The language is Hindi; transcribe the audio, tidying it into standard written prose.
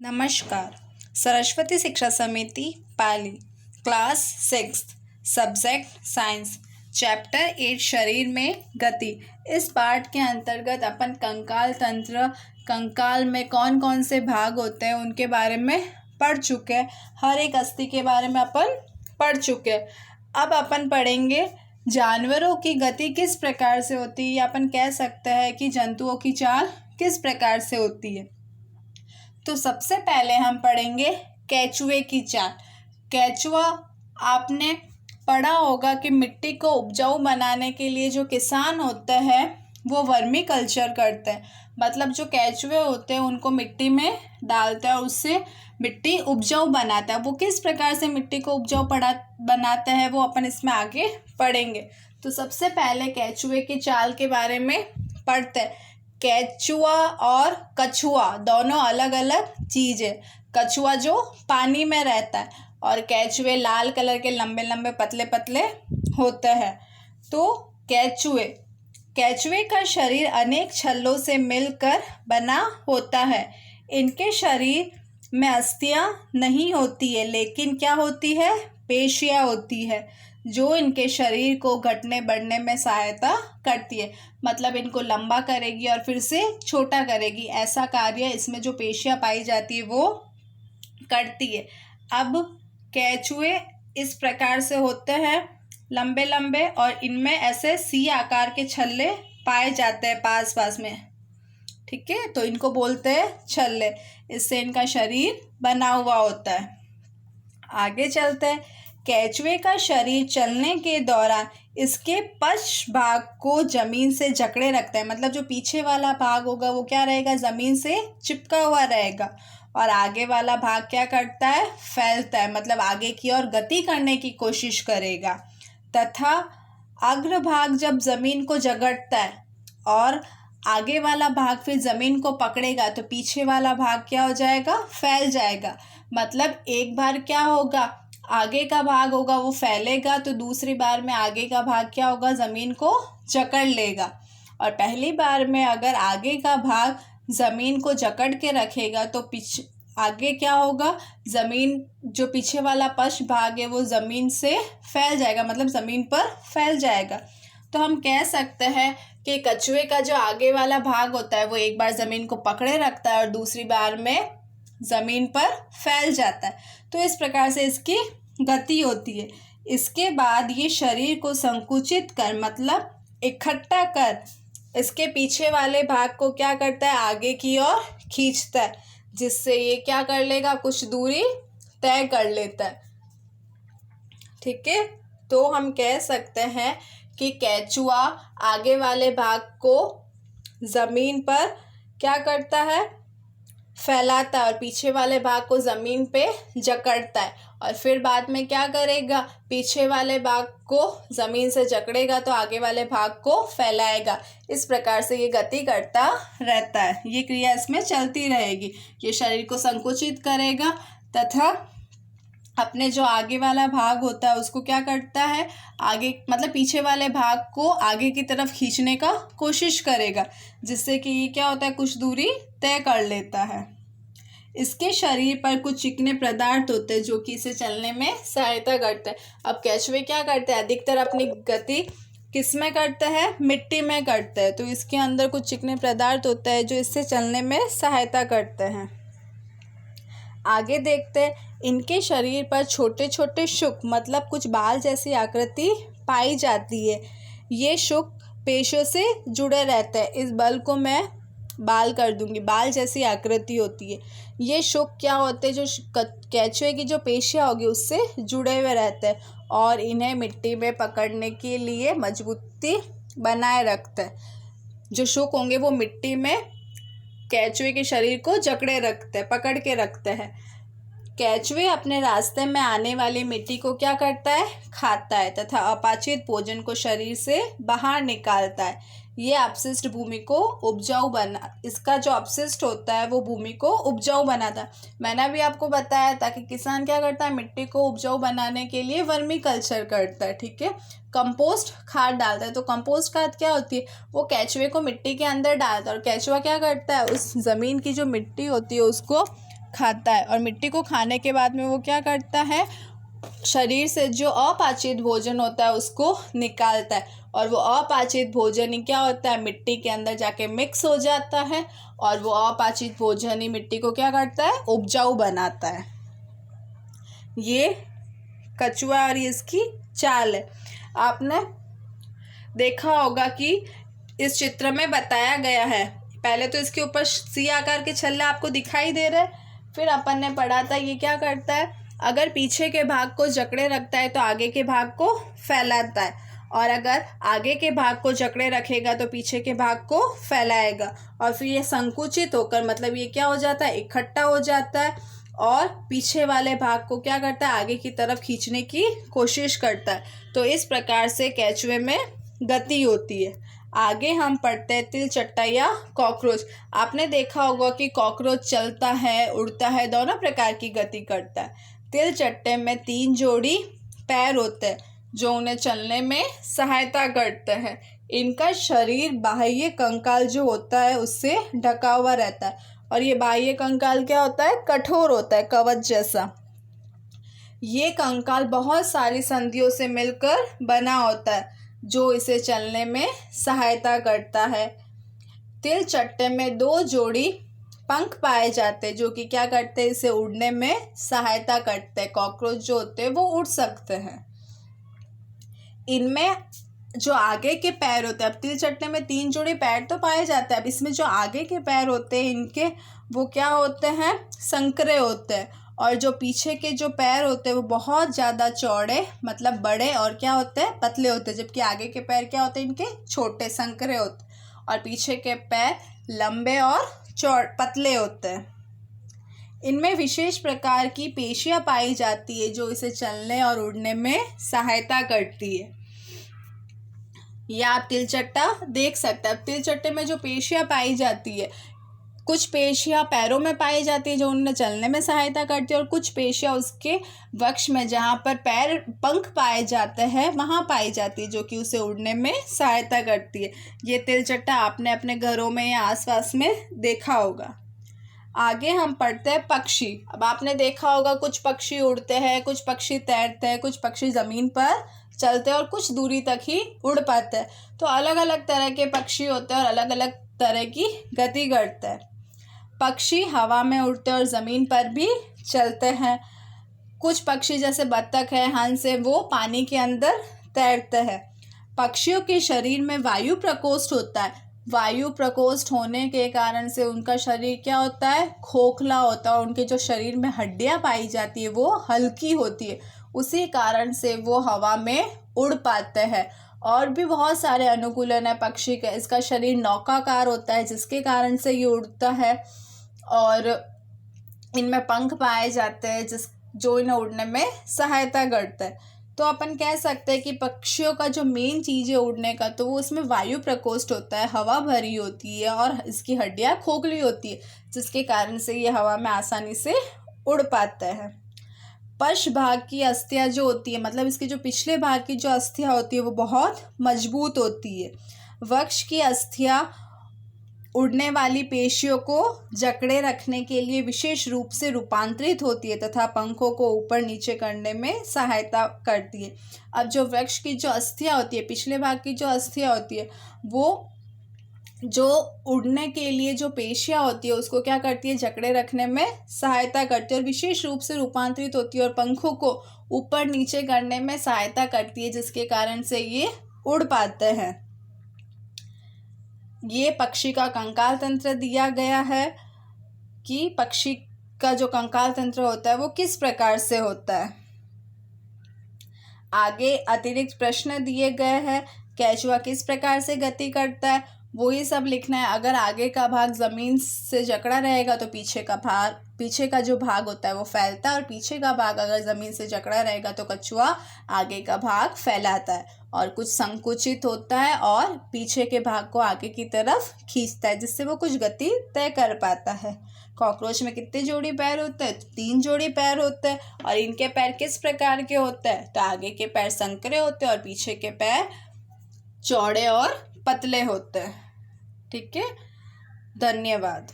नमस्कार। सरस्वती शिक्षा समिति पाली क्लास 6 सब्जेक्ट साइंस चैप्टर 8 शरीर में गति। इस पाठ के अंतर्गत अपन कंकाल तंत्र, कंकाल में कौन कौन से भाग होते हैं उनके बारे में पढ़ चुके हैं। हर एक अस्थि के बारे में अपन पढ़ चुके हैं। अब अपन पढ़ेंगे जानवरों की गति किस प्रकार से होती है, या अपन कह सकते हैं कि जंतुओं की चाल किस प्रकार से होती है। तो सबसे पहले हम पढ़ेंगे केचुए की चाल। केचुआ आपने पढ़ा होगा कि मिट्टी को उपजाऊ बनाने के लिए जो किसान होते हैं वो वर्मी कल्चर करते हैं। मतलब जो केचुए होते हैं उनको मिट्टी में डालते हैं और उससे मिट्टी उपजाऊ बनाता है। वो किस प्रकार से मिट्टी को उपजाऊ बनाते हैं वो अपन इसमें आगे पढ़ेंगे। तो सबसे पहले केचुए की चाल के बारे में पढ़ते हैं। केचुआ और कछुआ दोनों अलग अलग चीज़ है। कछुआ जो पानी में रहता है और केचुए लाल कलर के लंबे लंबे पतले पतले होते हैं। तो केचुए का शरीर अनेक छल्लों से मिलकर बना होता है। इनके शरीर में अस्थियां नहीं होती है, लेकिन क्या होती है, पेशियां होती है जो इनके शरीर को घटने बढ़ने में सहायता करती है। मतलब इनको लंबा करेगी और फिर से छोटा करेगी, ऐसा कार्य इसमें जो पेशियां पाई जाती है वो करती है। अब केचुए इस प्रकार से होते हैं लंबे लंबे, और इनमें ऐसे सी आकार के छल्ले पाए जाते हैं पास पास में। ठीक है, तो इनको बोलते हैं छल्ले। इससे इनका शरीर बना हुआ होता है। आगे चलते हैं। केचुए का शरीर चलने के दौरान इसके पश्च भाग को जमीन से जकड़े रखता है। मतलब जो पीछे वाला भाग होगा वो क्या रहेगा, जमीन से चिपका हुआ रहेगा, और आगे वाला भाग क्या करता है, फैलता है। मतलब आगे की ओर गति करने की कोशिश करेगा। तथा अग्रभाग जब जमीन को जकड़ता है और आगे वाला भाग फिर जमीन को पकड़ेगा तो पीछे वाला भाग क्या हो जाएगा, फैल जाएगा। मतलब एक बार क्या होगा, आगे का भाग होगा वो फैलेगा, तो दूसरी बार में आगे का भाग क्या होगा, ज़मीन को जकड़ लेगा। और पहली बार में अगर आगे का भाग ज़मीन को जकड़ के रखेगा तो आगे क्या होगा, ज़मीन जो पीछे वाला पश्च भाग है वो ज़मीन से फैल जाएगा, मतलब ज़मीन पर फैल जाएगा। तो हम कह सकते हैं कि कछुए का जो आगे वाला भाग होता है वो एक बार ज़मीन को पकड़े रखता है और दूसरी बार में ज़मीन पर फैल जाता है। तो इस प्रकार से इसकी गति होती है। इसके बाद ये शरीर को संकुचित कर, मतलब इकट्ठा कर, इसके पीछे वाले भाग को क्या करता है, आगे की ओर खींचता है, जिससे ये क्या कर लेगा, कुछ दूरी तय कर लेता है। ठीक है, तो हम कह सकते हैं कि केचुआ आगे वाले भाग को ज़मीन पर क्या करता है, फैलाता है, और पीछे वाले भाग को ज़मीन पे जकड़ता है, और फिर बाद में क्या करेगा, पीछे वाले भाग को ज़मीन से जकड़ेगा तो आगे वाले भाग को फैलाएगा। इस प्रकार से ये गति करता रहता है। ये क्रिया इसमें चलती रहेगी। ये शरीर को संकुचित करेगा तथा अपने जो आगे वाला भाग होता है उसको क्या करता है, आगे मतलब पीछे वाले भाग को आगे की तरफ खींचने का कोशिश करेगा, जिससे कि ये क्या होता है, कुछ दूरी तय कर लेता है। इसके शरीर पर कुछ चिकने पदार्थ होते हैं जो कि इसे चलने में सहायता करते हैं। अब केचुए क्या करते हैं, अधिकतर अपनी गति किस में करते हैं, मिट्टी में करते हैं। तो इसके अंदर कुछ चिकने पदार्थ होते हैं जो इससे चलने में सहायता करते हैं। आगे देखते हैं। इनके शरीर पर छोटे छोटे शुक, मतलब कुछ बाल जैसी आकृति पाई जाती है। ये शुक पेशियों से जुड़े रहते हैं। इस बल को मैं बाल कर दूंगी, बाल जैसी आकृति होती है। ये शुक क्या होते हैं, जो केचुए की जो पेशियाँ होगी उससे जुड़े हुए रहते हैं और इन्हें मिट्टी में पकड़ने के लिए मजबूती बनाए रखते हैं। जो शुक होंगे वो मिट्टी में केचुए के शरीर को जकड़े रखते हैं, पकड़ के रखते हैं। केचुए अपने रास्ते में आने वाली मिट्टी को क्या करता है, खाता है तथा अपाचित भोजन को शरीर से बाहर निकालता है। ये अपशिष्ट भूमि को उपजाऊ इसका जो अपशिष्ट होता है वो भूमि को उपजाऊ बनाता है। मैंने भी आपको बताया था कि किसान क्या करता है, मिट्टी को उपजाऊ बनाने के लिए वर्मी कल्चर करता है। ठीक है, कंपोस्ट खाद डालता है। तो कंपोस्ट खाद क्या होती है, वो केचुए को मिट्टी के अंदर डालता है और केचुआ क्या करता है, उस ज़मीन की जो मिट्टी होती है उसको खाता है और मिट्टी को खाने के बाद में वो क्या करता है, शरीर से जो अपाचित भोजन होता है उसको निकालता है और वो अपाचित भोजन ही क्या होता है, मिट्टी के अंदर जाके मिक्स हो जाता है और वो अपाचित भोजन ही मिट्टी को क्या करता है, उपजाऊ बनाता है। ये कछुआ और इसकी चाल है। आपने देखा होगा कि इस चित्र में बताया गया है, पहले तो इसके ऊपर सी आकार के छल्ले आपको दिखाई दे रहे हैं, फिर अपन ने पढ़ा था ये क्या करता है, अगर पीछे के भाग को जकड़े रखता है तो आगे के भाग को फैलाता है और अगर आगे के भाग को जकड़े रखेगा तो पीछे के भाग को फैलाएगा और फिर ये संकुचित होकर, मतलब ये क्या हो जाता है, इकट्ठा हो जाता है और पीछे वाले भाग को क्या करता है, आगे की तरफ खींचने की कोशिश करता है। तो इस प्रकार से केंचुए में गति होती है। आगे हम पढ़ते हैं तिलचट्टा या कॉकरोच। आपने देखा होगा कि कॉकरोच चलता है, उड़ता है, दोनों प्रकार की गति करता है। तिलचट्टे में 3 जोड़ी पैर होते हैं जो उन्हें चलने में सहायता करते हैं। इनका शरीर बाह्य कंकाल जो होता है उससे ढका हुआ रहता है और ये बाह्य कंकाल क्या होता है, कठोर होता है, कवच जैसा। ये कंकाल बहुत सारी संधियों से मिलकर बना होता है जो इसे चलने में सहायता करता है। तिलचट्टे में 2 जोड़ी पंख पाए जाते हैं जो कि क्या करते हैं, इसे उड़ने में सहायता करते हैं। कॉकरोच जो होते हैं वो उड़ सकते हैं। इनमें जो आगे के पैर होते हैं, अब तिलचट्टे में 3 जोड़ी पैर तो पाए जाते हैं, अब इसमें जो आगे के पैर होते हैं इनके वो क्या होते हैं, संकरे होते हैं और जो पीछे के जो पैर होते हैं वो बहुत ज़्यादा चौड़े, मतलब बड़े और क्या होते हैं, पतले होते हैं, जबकि आगे के पैर क्या होते हैं, इनके छोटे संकरे होते हैं और पीछे के पैर लंबे और पतले होते हैं। इनमें विशेष प्रकार की पेशियां पाई जाती है जो इसे चलने और उड़ने में सहायता करती है। यह आप तिलचट्टा देख सकते हैं। तिलचट्टे में जो पेशियां पाई जाती है, कुछ पेशियां पैरों में पाई जाती है जो उन्हें चलने में सहायता करती है और कुछ पेशियां उसके वक्ष में, जहाँ पर पैर पंख पाए जाते हैं, वहाँ पाई जाती है जो कि उसे उड़ने में सहायता करती है। ये तिलचट्टा आपने अपने घरों में या आसपास में देखा होगा। आगे हम पढ़ते हैं पक्षी। अब आपने देखा होगा कुछ पक्षी उड़ते हैं, कुछ पक्षी तैरते हैं, कुछ पक्षी ज़मीन पर चलते हैं और कुछ दूरी तक ही उड़ पाते हैं। तो अलग अलग तरह के पक्षी होते हैं और अलग अलग तरह की गति करते हैं। पक्षी हवा में उड़ते और ज़मीन पर भी चलते हैं। कुछ पक्षी जैसे बत्तख है, हंस है, वो पानी के अंदर तैरते हैं। पक्षियों के शरीर में वायु प्रकोष्ठ होता है। वायु प्रकोष्ठ होने के कारण से उनका शरीर क्या होता है, खोखला होता है और उनके जो शरीर में हड्डियां पाई जाती है वो हल्की होती है। उसी कारण से वो हवा में उड़ पाते हैं। और भी बहुत सारे अनुकूलन है पक्षी के। इसका शरीर नौकाकार होता है जिसके कारण से ये उड़ता है और इनमें पंख पाए जाते हैं जो इन्हें उड़ने में सहायता करता है। तो अपन कह सकते हैं कि पक्षियों का जो मेन चीज़ है उड़ने का, तो वो उसमें वायु प्रकोष्ठ होता है, हवा भरी होती है और इसकी हड्डियाँ खोखली होती है जिसके कारण से ये हवा में आसानी से उड़ पाते हैं। पश्च भाग की अस्थियाँ जो होती है, मतलब इसके जो पिछले भाग की जो अस्थियाँ होती है वो बहुत मजबूत होती है। वक्ष की अस्थियाँ उड़ने वाली पेशियों को जकड़े रखने के लिए विशेष रूप से रूपांतरित होती है तथा पंखों को ऊपर नीचे करने में सहायता करती है। अब जो वृक्ष की जो अस्थियाँ होती है, पिछले भाग की जो अस्थियाँ होती है, वो जो उड़ने के लिए जो पेशियाँ होती है उसको क्या करती है, जकड़े रखने में सहायता करती है और विशेष रूप से रूपांतरित होती है और पंखों को ऊपर नीचे करने में सहायता करती है जिसके कारण से ये उड़ पाते हैं। ये पक्षी का कंकाल तंत्र दिया गया है कि पक्षी का जो कंकाल तंत्र होता है वो किस प्रकार से होता है। आगे अतिरिक्त प्रश्न दिए गए हैं। केंचुआ किस प्रकार से गति करता है वो ये सब लिखना है। अगर आगे का भाग ज़मीन से जकड़ा रहेगा तो पीछे का जो भाग होता है वो फैलता है और पीछे का भाग अगर ज़मीन से जकड़ा रहेगा तो कछुआ आगे का भाग फैलाता है और कुछ संकुचित होता है और पीछे के भाग को आगे की तरफ खींचता है जिससे वो कुछ गति तय कर पाता है। कॉकरोच में कितने जोड़ी पैर होते हैं? 3 जोड़ी पैर होते हैं। और इनके पैर किस प्रकार के होते हैं? तो आगे के पैर संकरे होते हैं और पीछे के पैर चौड़े और पतले होते हैं। ठीक है, धन्यवाद।